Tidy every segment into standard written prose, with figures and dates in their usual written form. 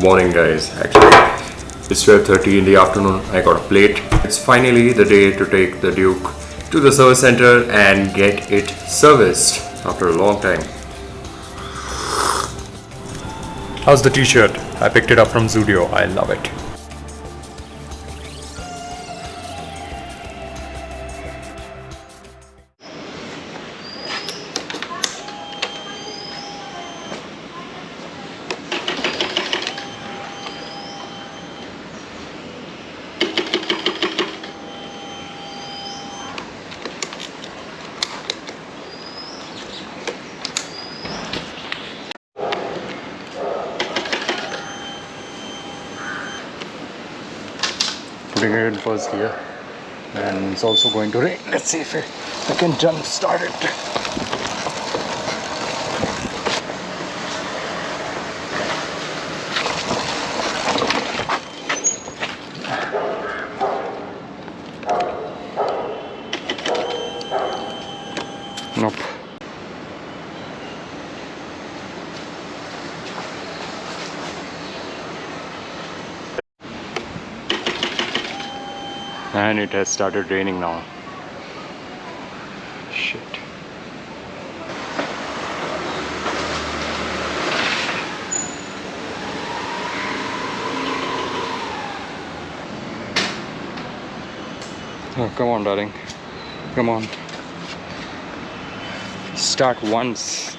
morning, guys. Actually, it's 12:30 in the afternoon. I got a plate. It's finally the day to take the Duke to the service center and get it serviced after a long time. How's the t-shirt? I picked it up from Zudio. I love it. Putting it in first gear, and it's also going to rain. Let's see if I can jump start it. Nope. And it has started raining now. Shit. Oh, come on, darling. Come on. Start once.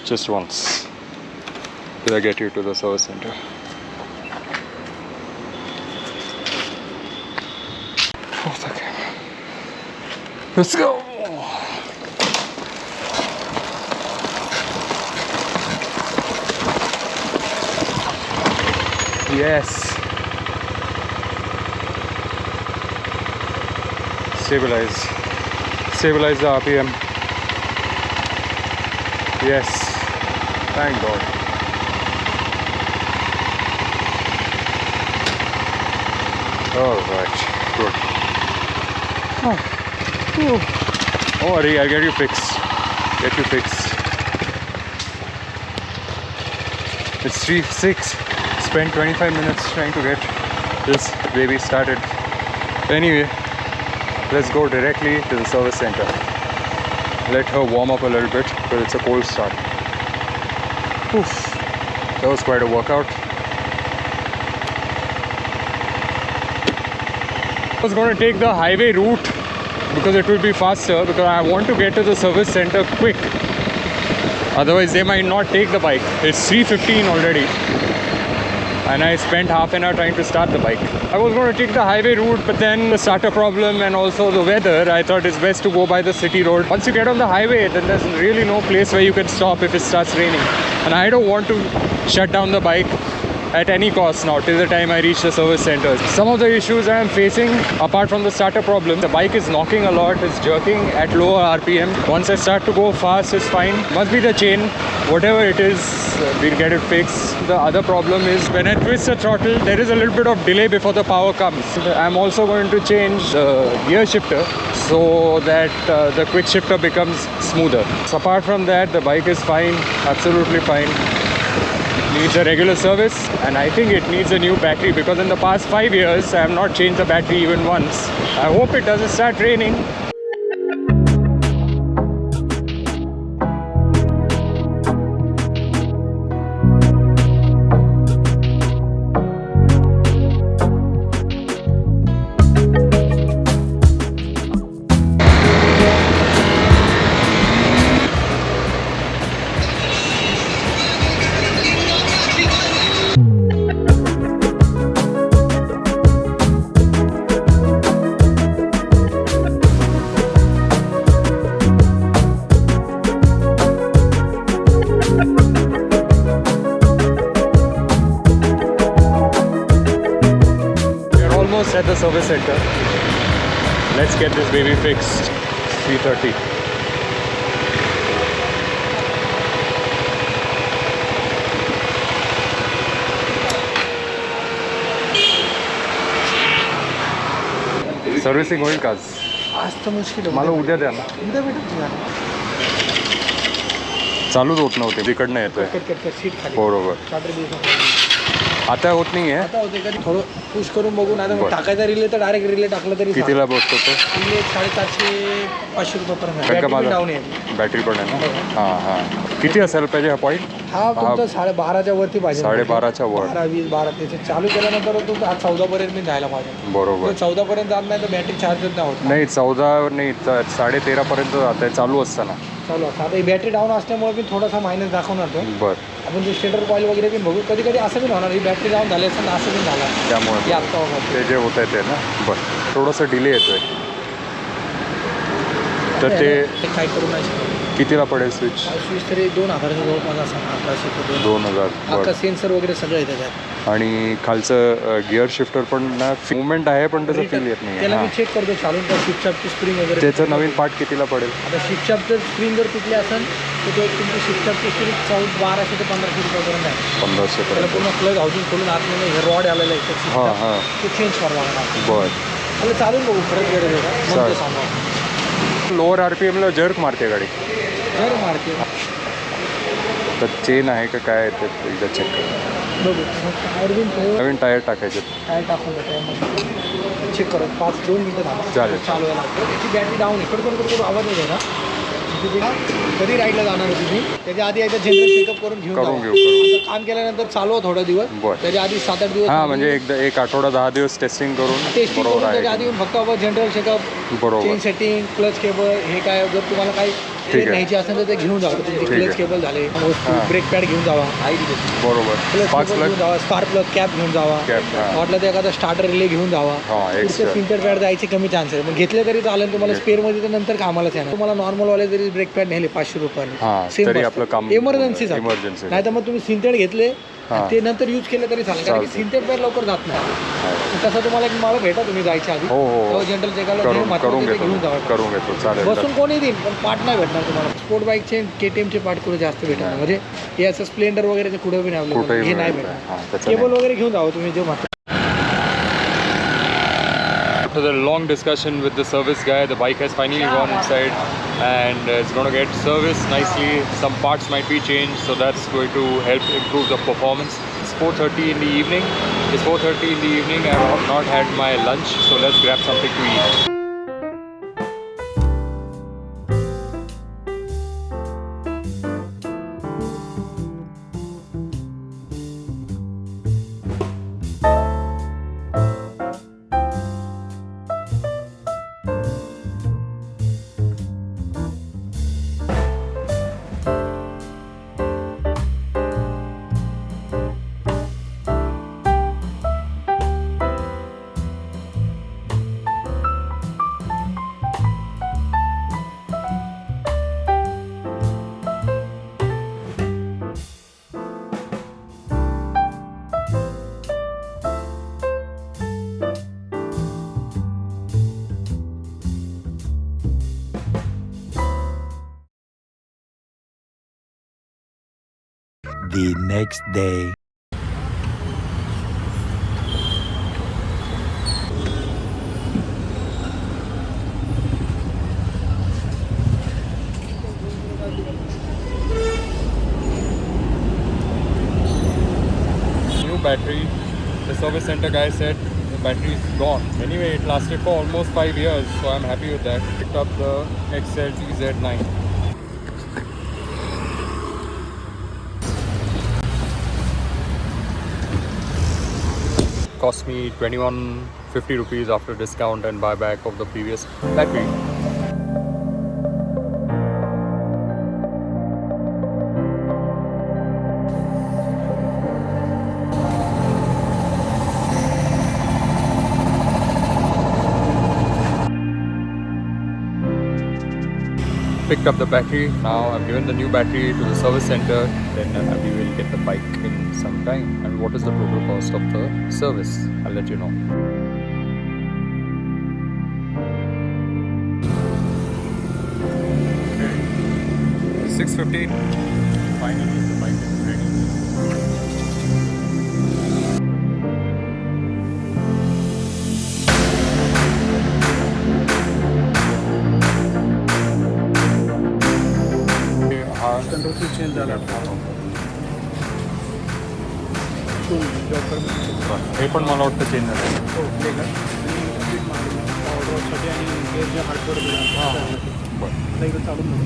Just once. Till I get you to the service center. Let's go! Yes! Stabilize. Stabilize the RPM. Yes. Thank God. Alright. Good. Oh. Don't worry, I'll get you fixed. Get you fixed. It's 3:06. Spent 25 minutes trying to get this baby started. Anyway, let's go directly to the service center. Let her warm up a little bit because it's a cold start. Oof. That was quite a workout. I was going to take the highway route because it will be faster, because I want to get to the service center quick. Otherwise they might not take the bike. It's 3:15 already and I spent half an hour trying to start the bike. I was going to take the highway route, but then the starter problem and also the weather, I thought it's best to go by the city road. Once you get on the highway, then there's really no place where you can stop if it starts raining, and I don't want to shut down the bike at any cost now till the time I reach the service centers. Some of the issues I am facing, apart from the starter problem, the bike is knocking a lot, it's jerking at lower RPM. Once I start to go fast, it's fine. Must be the chain, whatever it is, we'll get it fixed. The other problem is when I twist the throttle, there is a little bit of delay before the power comes. I'm also going to change the gear shifter so that the quick shifter becomes smoother. So apart from that, the bike is fine, absolutely fine. Needs a regular service, and I think it needs a new battery because in the past 5 years I have not changed the battery even once. I hope it doesn't start raining. At the service center. Let's get this baby fixed. 3:30. Servicing होईल का आज तर मुश्किल मला उद्या द्या ना उद्या भेटत चालूच होत नव्हते तिकडनं येतोय बरोबर आता होत नाही आहे. आता होते कधी थोडं पुश करून बघू, नाही तर मग टाकायचा रिले तर डायरेक्ट रिले टाकलं तरी कितीला बसतो तो? रिले 750-500 रुपयापर्यंत. कारण का माझा डाऊन आहे, बॅटरी पण आहे ना. हां हां. किती असायला पाहिजे हा पॉईंट? हा तुमचा 12.5च्या वरती पाहिजे. 12.5च्या वर. 12-20 12 त्याचे चालू केल्यानंतर तुमचं आज 14 पर्यंत जायला पाहिजे. बरोबर. 14 पर्यंत जात नाही तर बॅटरी चार्जच नाही होत. नाही 14 नाही 13.5 पर्यंत जात आहे चालू असताना. चालू असतं. आता ही बॅटरी डाऊन असल्यामुळे मी थोडासा मायनस दाखवणार तो. बरं. आपण जे स्टेटर कॉईल वगैरे पण बघू. कधी कधी असं पण होणार, ही बॅटरी डाऊन झाली असं असं पण झाला त्यामुळे ते जे होत आहे ते ना. बरं. थोडंसं डिले येतोय तर ते काय करू नाही शकत. कितीला पडेल स्विच? स्विच तरी 2000च्या जवळपास असं 1100 2000. अख्खा सेन्सर वगैरे सगळं येतं त्यात. आणि खालचं गिअर शिफ्टर पण ना मुवमेंट आहे पण त्याचं फील येत नाही. त्याला मी चेक करतो चालून त्या शिफ्टची स्प्रिंग वगैरे. त्याचं नवीन पार्ट कितीला पडेल? आता शिफ्टचं स्प्रिंग जर तुटली असेल तर तो एक तुमची शिफ्टची स्प्रिंग 1200 ते 1500 रुपयापर्यंत आहे. 1500 त्याला पूर्ण क्लच हाऊसिंग खोलून आतमध्ये हे रॉड आलेलं आहे. हां हां. ते चेंज करावं लागणार. बरं. त्याला चालून बघू खरंच गरज आहे का मग ते सांगा. लोअर RPMला जर्क मारते गाडी. जर मारते तर चेन आहे का काय ते एकदा चेक कर. बघू टायर बिन नवीन टायर टाकायचे. टायर टाकून टायर चेक करत 2 मिनिटं झालं. चालेल. चालू आहे त्याची बॅटरी डाऊन आहे. कडकड आवाज नाही ना. कधी राईडला जाणार होती मी त्याच्या आधी एकदा जनरल चेकअप करून घेऊ. काम केल्यानंतर चालू थोडा दिवस त्याच्या आधी 7-8 दिवस. हां म्हणजे एकदा 1 आठवडा 10 दिवस टेस्टिंग करून बरोबर आहे. त्याच्या आधी फक्त जनरल चेकअप बरोबर. चेन सेटिंग क्लच केबल हे काय जर तुम्हाला काही न्यायची असेल तर ते घेऊन जावं. तुमचे क्लच केबल झाले ब्रेक पॅड घेऊन जावा. बरोबर. क्लच घेऊन जावा. स्पार्क प्लग कॅप घेऊन जावा. वाटलं तर एखादा स्टार्टर रिले घेऊन जावा. फिल्टर पॅड जायचे कमी चान्स आहे. मग घेतले तरी चालेल तुम्हाला स्पेअरमध्ये तर नंतर कामालाच येणार. तुम्हाला नॉर्मलवाले जरी ब्रेक पॅड नेले 500 रुपयाने सेम आपलं काम इमर्जन्सी नाही तर मग तुम्ही सिंथेड घेतले ते नंतर यूज केलं तरी चालेल. कारण की सिंथेड पॅड लवकर जात नाही. तसं तुम्हाला एक मला भेटा तुम्ही जायच्या आधी जनरल चेकअपला घेऊन जावा. करून घेतो. चालेल. बसून कोणी देईल पण पार्ट नाही भेटणार तुम्हाला. स्पोर्ट बाईकचे KTMचे पार्ट कुठे जास्त भेटणार. म्हणजे हे असं स्प्लेंडर वगैरे कुठे बी नाही हे नाही भेटणार. केबल वगैरे घेऊन जावं तुम्ही जे म्हणता. After the long discussion with the service guy, the bike has finally gone inside and it's going to get serviced nicely. Some parts might be changed, so that's going to help improve the performance. It's 4:30 in the evening. It's 4:30 in the evening. I have not had my lunch, so let's grab something to eat. The next day. New battery. The service center guy said the battery is gone. Anyway, it lasted for almost 5 years, so I'm happy with that. Picked up the XLT Z9. Cost me 2150 rupees after discount and buyback of the previous battery. Picked up the battery. Now I've given the new battery to the service center. Then we will get the bike in some time. And what is the total cost of the service? I'll let you know. Okay. 6:15. Finally, the bike is ready. Control change झाला. Job करतो. हे पण मला वाटतं change झालं. हो प्लेगर speed मारली ऑलराऊंडसाठी आणि gear जे hardcore बरं. इकडे चालून बघू.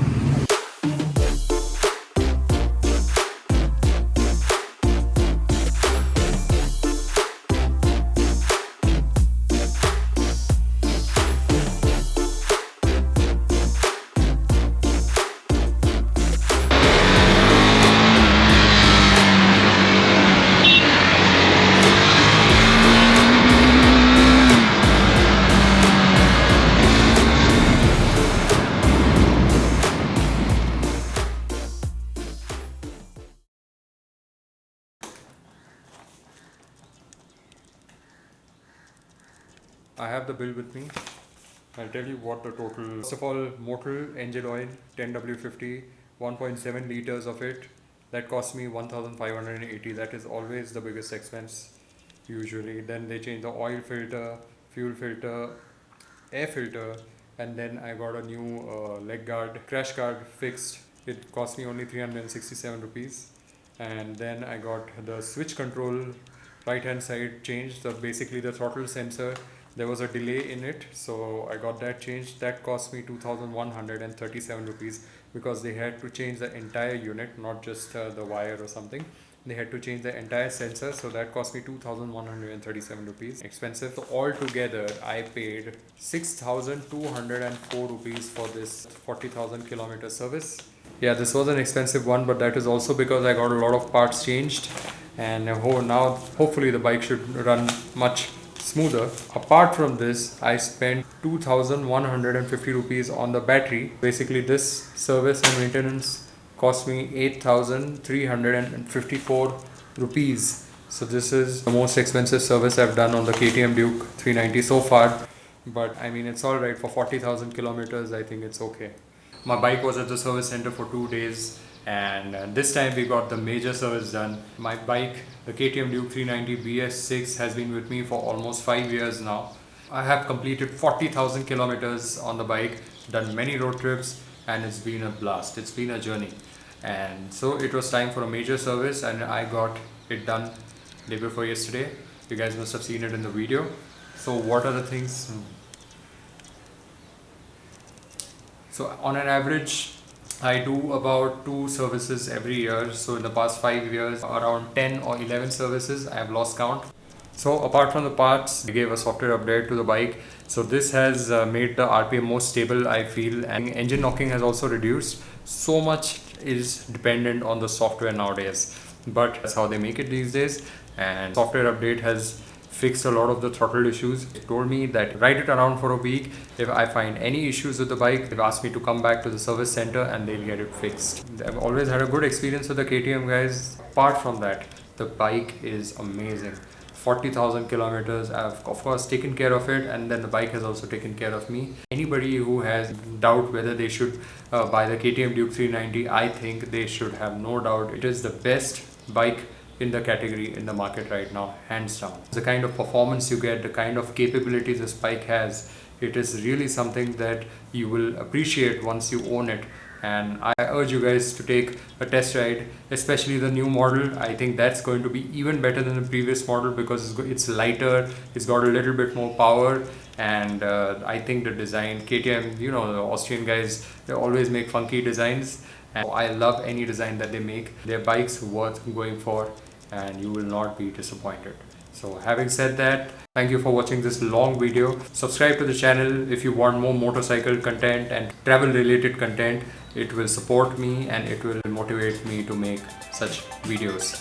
I have the bill with me. I'll tell you what the total. First of all, motor engine oil 10W50, 1.7 liters of it. That cost me 1,580. That is always the biggest expense usually. Then they change the oil filter, fuel filter, air filter, and then I got a new leg guard, crash guard fixed. It cost me only 367 rupees. And then I got the switch control right hand side changed. So basically the throttle sensor, there was a delay in it, so I got that changed. That cost me 2,137 rupees because they had to change the entire unit, not just the wire or something. They had to change the entire sensor, so that cost me 2,137 rupees. Expensive. So altogether I paid 6,204 rupees for this 40,000 kilometer service. Yeah, this was an expensive one, but that is also because I got a lot of parts changed, and now hopefully the bike should run much smoother. Apart from this, I spent 2,150 rupees on the battery. Basically this service and maintenance cost me 8,354 rupees. So this is the most expensive service I've done on the KTM Duke 390 so far, but I mean it's alright for 40,000 kilometers. I think it's okay. My bike was at the service center for 2 days, and this time we got the major service done. My bike, the KTM Duke 390 BS6, has been with me for almost 5 years now. I have completed 40,000 kilometers on the bike, done many road trips, and it's been a blast. It's been a journey, and so it was time for a major service, and I got it done day before yesterday. You guys must have seen it in the video. So what are the things? So on an average, I do about 2 services every year. So in the past 5 years, around 10 or 11 services, I have lost count. So apart from the parts, they gave a software update to the bike. So this has made the RPM more stable, I feel, and engine knocking has also reduced. So much is dependent on the software nowadays, but that's how they make it these days. And software update has fixed a lot of the throttle issues. They told me that ride it around for a week. If I find any issues with the bike, they've asked me to come back to the service center and they'll get it fixed. I've always had a good experience with the KTM guys. Apart from that, the bike is amazing. 40,000 kilometers, I've of course taken care of it, and then the bike has also taken care of me. Anybody who has doubt whether they should buy the KTM Duke 390, I think they should have no doubt. It is the best bike in the category in the market right now, hands down. The kind of performance you get, the kind of capabilities this bike has, it is really something that you will appreciate once you own it. And I urge you guys to take a test ride, especially the new model. I think that's going to be even better than the previous model because it's lighter, it's got a little bit more power, and I think the design, KTM, you know, the Austrian guys, they always make funky designs, and I love any design that they make. Their bikes worth going for, and you will not be disappointed. So having said that, thank you for watching this long video. Subscribe to the channel if you want more motorcycle content and travel related content. It will support me and it will motivate me to make such videos.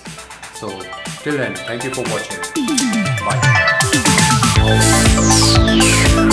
So till then, thank you for watching. Bye.